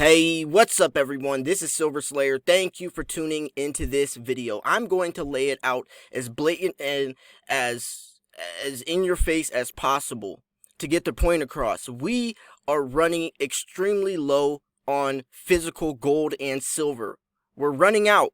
Hey, what's up everyone? This is Silver Slayer. Thank you for tuning into this video. I'm going to lay it out as blatant and as in your face as possible to get the point across. We are running extremely low on physical gold and silver. We're running out.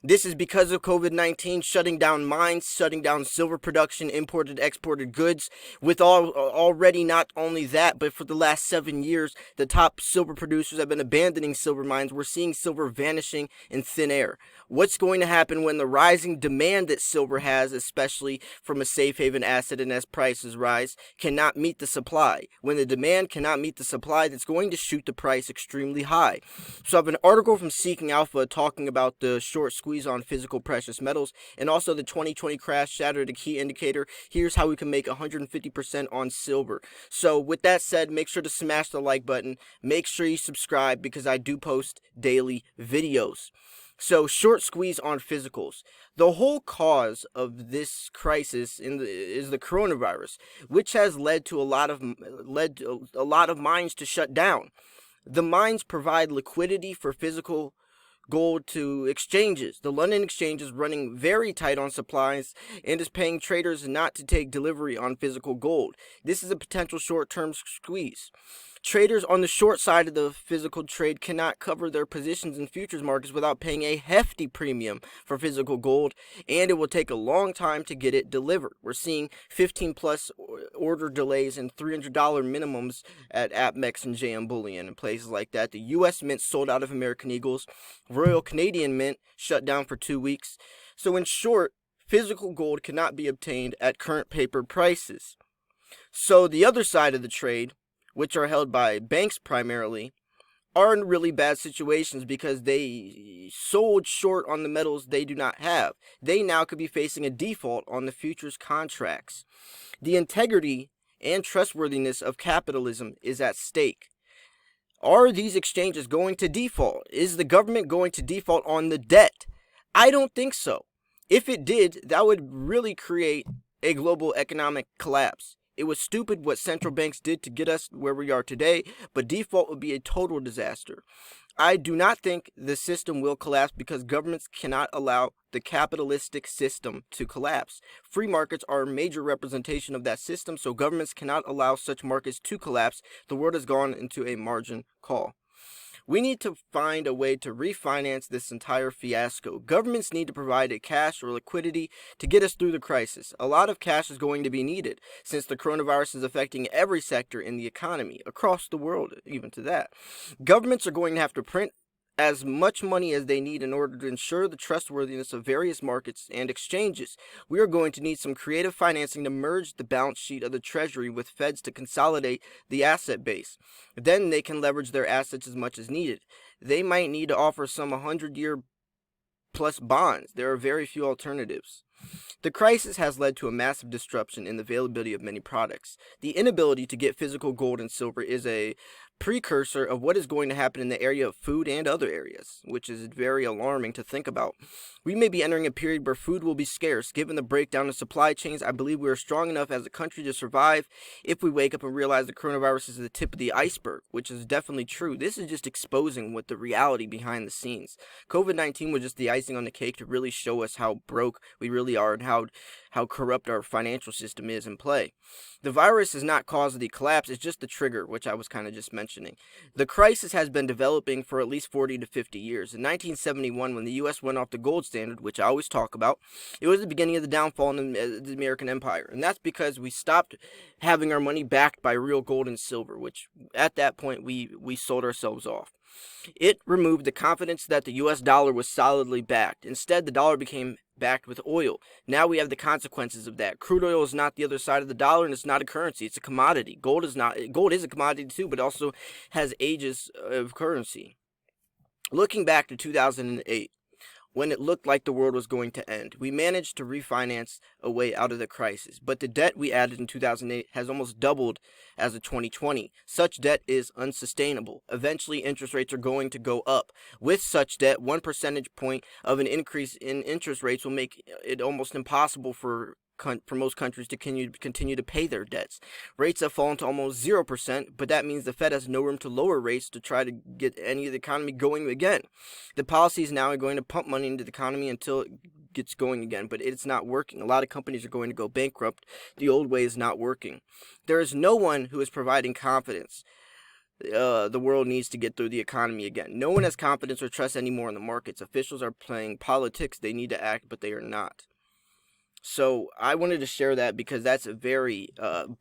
This is because of COVID-19 shutting down mines, shutting down silver production, imported, exported goods. With already not only that, but for the last 7 years, the top silver producers have been abandoning silver mines. We're seeing silver vanishing in thin air. What's going to happen when the rising demand that silver has, especially from a safe haven asset and as prices rise, cannot meet the supply? When the demand cannot meet the supply, that's going to shoot the price extremely high. So I have an article from Seeking Alpha talking about the short squeeze on physical precious metals, and also the 2020 crash shattered a key indicator. Here's how we can make 150% on silver. So with that said, make sure to smash the like button. Make sure you subscribe because I do post daily videos. So short squeeze on physicals. The whole cause of this crisis is the coronavirus, which has led to a lot of mines to shut down. The mines provide liquidity for physical gold to exchanges. The London exchange is running very tight on supplies and is paying traders not to take delivery on physical gold. This is a potential short-term squeeze. Traders on the short side of the physical trade cannot cover their positions in futures markets without paying a hefty premium for physical gold, and it will take a long time to get it delivered. We're seeing 15 plus order delays and $300 minimums at APMEX and JM Bullion and places like that. The U.S. Mint sold out of American Eagles. Royal Canadian Mint shut down for 2 weeks. So in short, physical gold cannot be obtained at current paper prices. So the other side of the trade, which are held by banks primarily, are in really bad situations because they sold short on the metals they do not have. They now could be facing a default on the futures contracts. The integrity and trustworthiness of capitalism is at stake. Are these exchanges going to default? Is the government going to default on the debt? I don't think so. If it did, that would really create a global economic collapse. It was stupid what central banks did to get us where we are today, but default would be a total disaster. I do not think the system will collapse because governments cannot allow the capitalistic system to collapse. Free markets are a major representation of that system, so governments cannot allow such markets to collapse. The world has gone into a margin call. We need to find a way to refinance this entire fiasco. Governments need to provide a cash or liquidity to get us through the crisis. A lot of cash is going to be needed since the coronavirus is affecting every sector in the economy, across the world, even to that. Governments are going to have to print as much money as they need in order to ensure the trustworthiness of various markets and exchanges. We are going to need some creative financing to merge the balance sheet of the Treasury with Feds to consolidate the asset base. Then they can leverage their assets as much as needed. They might need to offer some 100-year plus bonds. There are very few alternatives. The crisis has led to a massive disruption in the availability of many products. The inability to get physical gold and silver is a precursor of what is going to happen in the area of food and other areas, which is very alarming to think about. We may be entering a period where food will be scarce. Given the breakdown of supply chains, I believe we are strong enough as a country to survive if we wake up and realize the coronavirus is the tip of the iceberg, which is definitely true. This is just exposing what the reality behind the scenes. COVID-19 was just the icing on the cake to really show us how broke we really are and how corrupt our financial system is in play. The virus is not cause of the collapse, it's just the trigger, which I was kind of just mentioning. The crisis has been developing for at least 40 to 50 years. In 1971, when the U.S. went off the gold standard, which I always talk about, it was the beginning of the downfall in the American empire. And that's because we stopped having our money backed by real gold and silver, which at that point we sold ourselves off. It removed the confidence that the U.S. dollar was solidly backed. Instead, the dollar became backed with oil. Now we have the consequences of that. Crude oil is not the other side of the dollar, and it's not a currency. It's a commodity. Gold is a commodity too, but also has ages of currency. Looking back to 2008, when it looked like the world was going to end, we managed to refinance a way out of the crisis. But the debt we added in 2008 has almost doubled as of 2020. Such debt is unsustainable. Eventually, interest rates are going to go up. With such debt, 1 percentage point of an increase in interest rates will make it almost impossible for for most countries to continue to pay their debts. Rates have fallen to almost 0%, but that means the Fed has no room to lower rates to try to get any of the economy going again. The policies now are going to pump money into the economy until it gets going again, but it's not working. A lot of companies are going to go bankrupt. The old way is not working. There is no one who is providing confidence the world needs to get through the economy again. No one has confidence or trust anymore in the markets. Officials are playing politics. They need to act, but they are not. So I wanted to share that because that's a very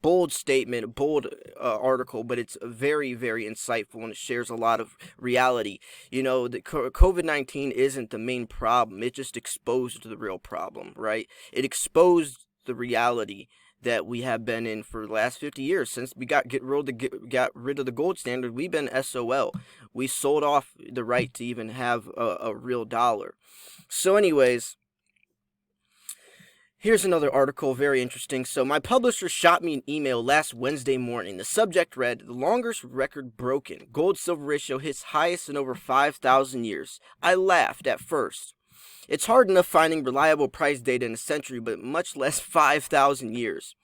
bold statement, bold article, but it's very, very insightful, and it shares a lot of reality. You know, the COVID-19 isn't the main problem. It just exposed the real problem, right? It exposed the reality that we have been in for the last 50 years. Since we got rid of the gold standard, we've been SOL. We sold off the right to even have a real dollar. So anyways, here's another article, very interesting. So my publisher shot me an email last Wednesday morning. The subject read, "The longest record broken. Gold-silver ratio hits highest in over 5,000 years." I laughed at first. It's hard enough finding reliable price data in a century, but much less 5,000 years.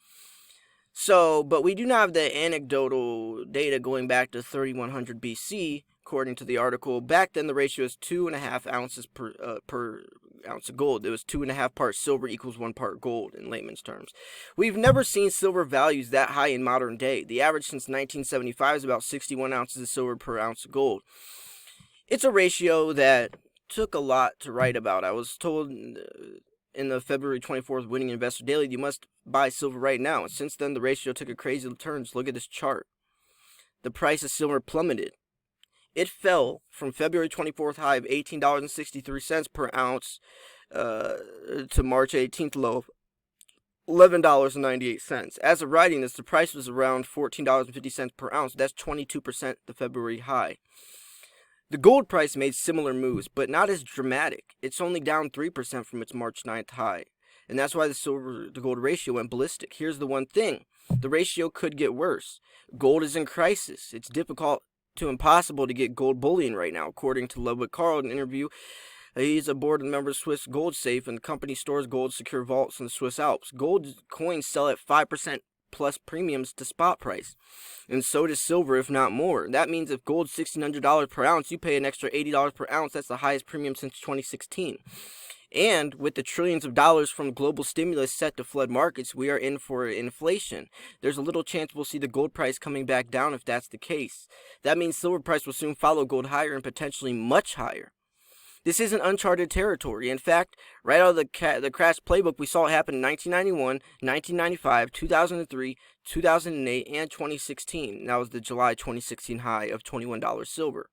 So, but we do not have the anecdotal data going back to 3100 BC, according to the article. Back then, the ratio was 2.5 ounces per ounce of gold. It was 2.5 parts silver equals 1 part gold in layman's terms. We've never seen silver values that high in modern day. The average since 1975 is about 61 ounces of silver per ounce of gold. It's a ratio that took a lot to write about. I was told in the February 24th Winning Investor Daily, you must buy silver right now. And since then, the ratio took a crazy turn. Just look at this chart. The price of silver plummeted. It fell from February 24th high of $18.63 per ounce to March 18th low of $11.98. As of writing this, the price was around $14.50 per ounce. That's 22% the February high. The gold price made similar moves, but not as dramatic. It's only down 3% from its March 9th high. And that's why the silver to gold ratio went ballistic. Here's the one thing. The ratio could get worse. Gold is in crisis. It's difficult to impossible to get gold bullion right now. According to Ludwig Carl in an interview, he's a board member of Swiss Gold Safe, and the company stores gold secure vaults in the Swiss Alps. Gold coins sell at 5% plus premiums to spot price, and so does silver, if not more. That means if gold's $1,600 per ounce, you pay an extra $80 per ounce. That's the highest premium since 2016. And with the trillions of dollars from global stimulus set to flood markets, we are in for inflation. There's a little chance we'll see the gold price coming back down if that's the case. That means silver price will soon follow gold higher and potentially much higher. This isn't uncharted territory. In fact, right out of the crash playbook, we saw it happen in 1991, 1995, 2003, 2008, and 2016. That was the July 2016 high of $21 silver.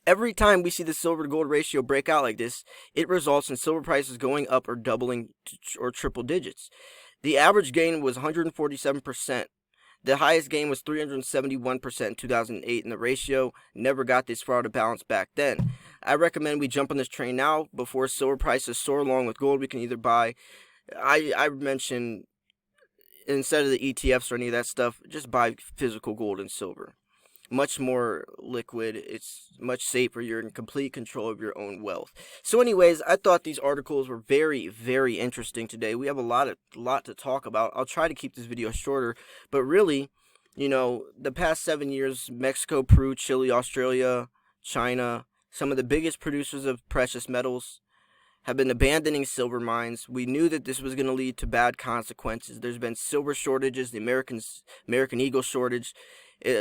Every time we see the silver to gold ratio break out like this, it results in silver prices going up or doubling or triple digits. The average gain was 147%. The highest gain was 371% in 2008, and the ratio never got this far to balance back then. I recommend we jump on this train now before silver prices soar along with gold. We can either buy, I mentioned, instead of the ETFs or any of that stuff, just buy physical gold and silver. Much more liquid, it's much safer, you're in complete control of your own wealth. So anyways, I thought these articles were very, very interesting today. We have a lot to talk about. I'll try to keep this video shorter, but really, you know, the past 7 years, Mexico, Peru, Chile, Australia, China, some of the biggest producers of precious metals have been abandoning silver mines. We knew that this was going to lead to bad consequences. There's been silver shortages, the American Eagle shortage,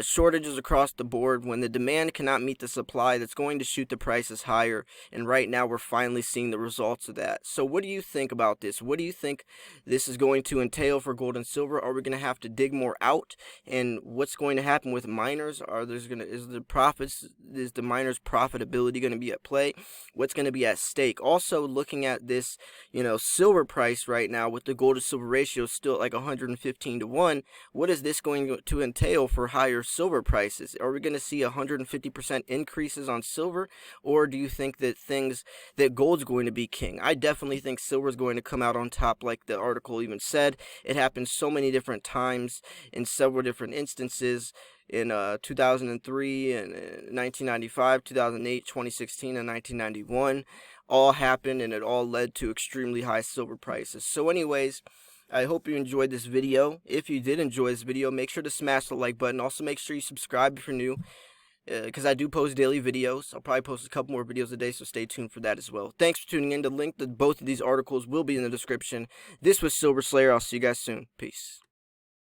shortages across the board. When the demand cannot meet the supply, that's going to shoot the prices higher, and right now we're finally seeing the results of that. So what do you think about this? What do you think this is going to entail for gold and silver? Are we going to have to dig more out? And what's going to happen with miners? Is the miners' profitability going to be at play? What's going to be at stake? Also, looking at this, you know, silver price right now with the gold to silver ratio still at like 115 to 1, what is this going to entail for higher silver prices? Are we going to see 150% increases on silver, or do you think that gold's going to be king? I definitely think silver is going to come out on top, like the article even said. It happened so many different times in several different instances. In 2003 and 1995, 2008, 2016, and 1991. all happened and it all led to extremely high silver prices. So anyways, I hope you enjoyed this video. If you did enjoy this video, make sure to smash the like button. Also make sure you subscribe if you're new, because I do post daily videos. I'll probably post a couple more videos a day, so stay tuned for that as well. Thanks for tuning in. The link to both of these articles will be in the description. This was Silver Slayer. I'll see you guys soon. Peace.